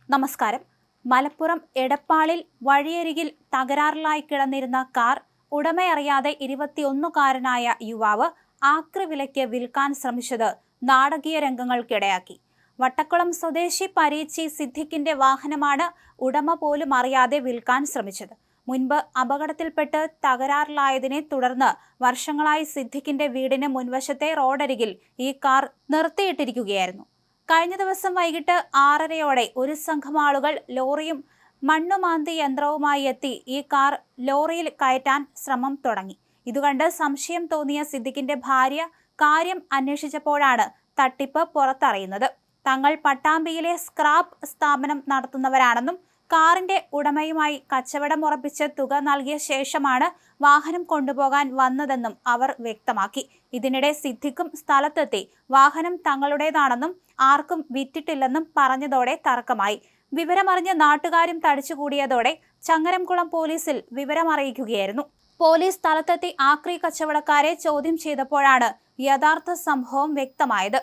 നമസ്കാരം. മലപ്പുറം എടപ്പാളിൽ വഴിയരികിൽ തകരാറിലായി കിടന്നിരുന്ന കാർ ഉടമയറിയാതെ 21കാരനായ യുവാവ് ആക്രിവിലയ്ക്ക് വിൽക്കാൻ ശ്രമിച്ചത് നാടകീയ രംഗങ്ങൾക്കിടയാക്കി. വട്ടക്കുളം സ്വദേശി പരീച്ചി സിദ്ദിഖിന്റെ വാഹനമാണ് ഉടമ പോലും അറിയാതെ വിൽക്കാൻ ശ്രമിച്ചത്. മുൻപ് അപകടത്തിൽപ്പെട്ട് തകരാറിലായതിനെ തുടർന്ന് വർഷങ്ങളായി സിദ്ദിഖിന്റെ വീടിന് മുൻവശത്തെ റോഡരികിൽ ഈ കാർ നിർത്തിയിട്ടിരിക്കുകയായിരുന്നു. കഴിഞ്ഞ ദിവസം വൈകിട്ട് 6:30യോടെ ഒരു സംഘം ആളുകൾ ലോറിയും മണ്ണുമാന്തി യന്ത്രവുമായി എത്തി ഈ കാർ ലോറിയിൽ കയറ്റാൻ ശ്രമം തുടങ്ങി. ഇതുകണ്ട് സംശയം തോന്നിയ സിദ്ദിഖിന്റെ ഭാര്യ കാര്യം അന്വേഷിച്ചപ്പോഴാണ് തട്ടിപ്പ് പുറത്തറിയുന്നത്. തങ്ങൾ പട്ടാമ്പിയിലെ സ്ക്രാപ്പ് സ്ഥാപനം നടത്തുന്നവരാണെന്നും കാറിന്റെ ഉടമയുമായി കച്ചവടം ഉറപ്പിച്ച് തുക നൽകിയ ശേഷമാണ് വാഹനം കൊണ്ടുപോകാൻ വന്നതെന്നും അവർ വ്യക്തമാക്കി. ഇതിനിടെ സിദ്ദിഖും സ്ഥലത്തെത്തി വാഹനം തങ്ങളുടേതാണെന്നും ആർക്കും വിറ്റിട്ടില്ലെന്നും പറഞ്ഞതോടെ തർക്കമായി. വിവരമറിഞ്ഞ് നാട്ടുകാരും തടിച്ചുകൂടിയതോടെ ചങ്ങരംകുളം പോലീസിൽ വിവരമറിയിക്കുകയായിരുന്നു. പോലീസ് സ്ഥലത്തെത്തി ആക്രി കച്ചവടക്കാരെ ചോദ്യം ചെയ്തപ്പോഴാണ് യഥാർത്ഥ സംഭവം വ്യക്തമായത്.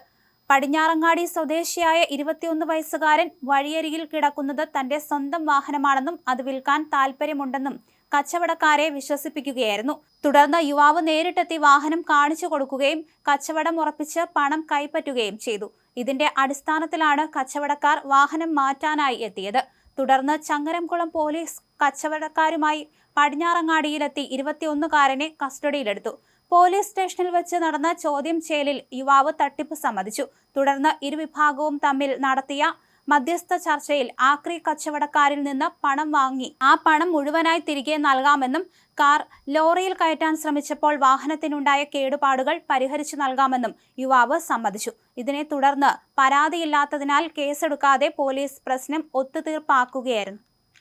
പടിഞ്ഞാറങ്ങാടി സ്വദേശിയായ 21 വയസ്സുകാരൻ വഴിയരികിൽ കിടക്കുന്നത് തന്റെ സ്വന്തം വാഹനമാണെന്നും അത് വിൽക്കാൻ താല്പര്യമുണ്ടെന്നും കച്ചവടക്കാരെ വിശ്വസിപ്പിക്കുകയായിരുന്നു. തുടർന്ന് യുവാവ് നേരിട്ടെത്തി വാഹനം കാണിച്ചു കൊടുക്കുകയും കച്ചവടം ഉറപ്പിച്ച് പണം കൈപ്പറ്റുകയും ചെയ്തു. ഇതിന്റെ അടിസ്ഥാനത്തിലാണ് കച്ചവടക്കാർ വാഹനം മാറ്റാനായി എത്തിയത്. തുടർന്ന് ചങ്ങരംകുളം പോലീസ് കച്ചവടക്കാരുമായി പടിഞ്ഞാറങ്ങാടിയിലെത്തി 21കാരനെ കസ്റ്റഡിയിലെടുത്തു. പോലീസ് സ്റ്റേഷനിൽ വെച്ച് നടന്ന ചോദ്യം ചെയ്യലിൽ യുവാവ് തട്ടിപ്പ് സമ്മതിച്ചു. തുടർന്ന് ഇരുവിഭാഗവും തമ്മിൽ നടത്തിയ മധ്യസ്ഥ ചർച്ചയിൽ ആക്രി കച്ചവടക്കാരിൽ നിന്ന് പണം വാങ്ങി ആ പണം മുഴുവനായി തിരികെ നൽകാമെന്നും കാർ ലോറിയിൽ കയറ്റാൻ ശ്രമിച്ചപ്പോൾ വാഹനത്തിനുണ്ടായ കേടുപാടുകൾ പരിഹരിച്ചു നൽകാമെന്നും യുവാവ് സമ്മതിച്ചു. ഇതിനെ തുടർന്ന് പരാതിയില്ലാത്തതിനാൽ കേസെടുക്കാതെ പോലീസ് പ്രശ്നം ഒത്തുതീർപ്പാക്കുകയായിരുന്നു.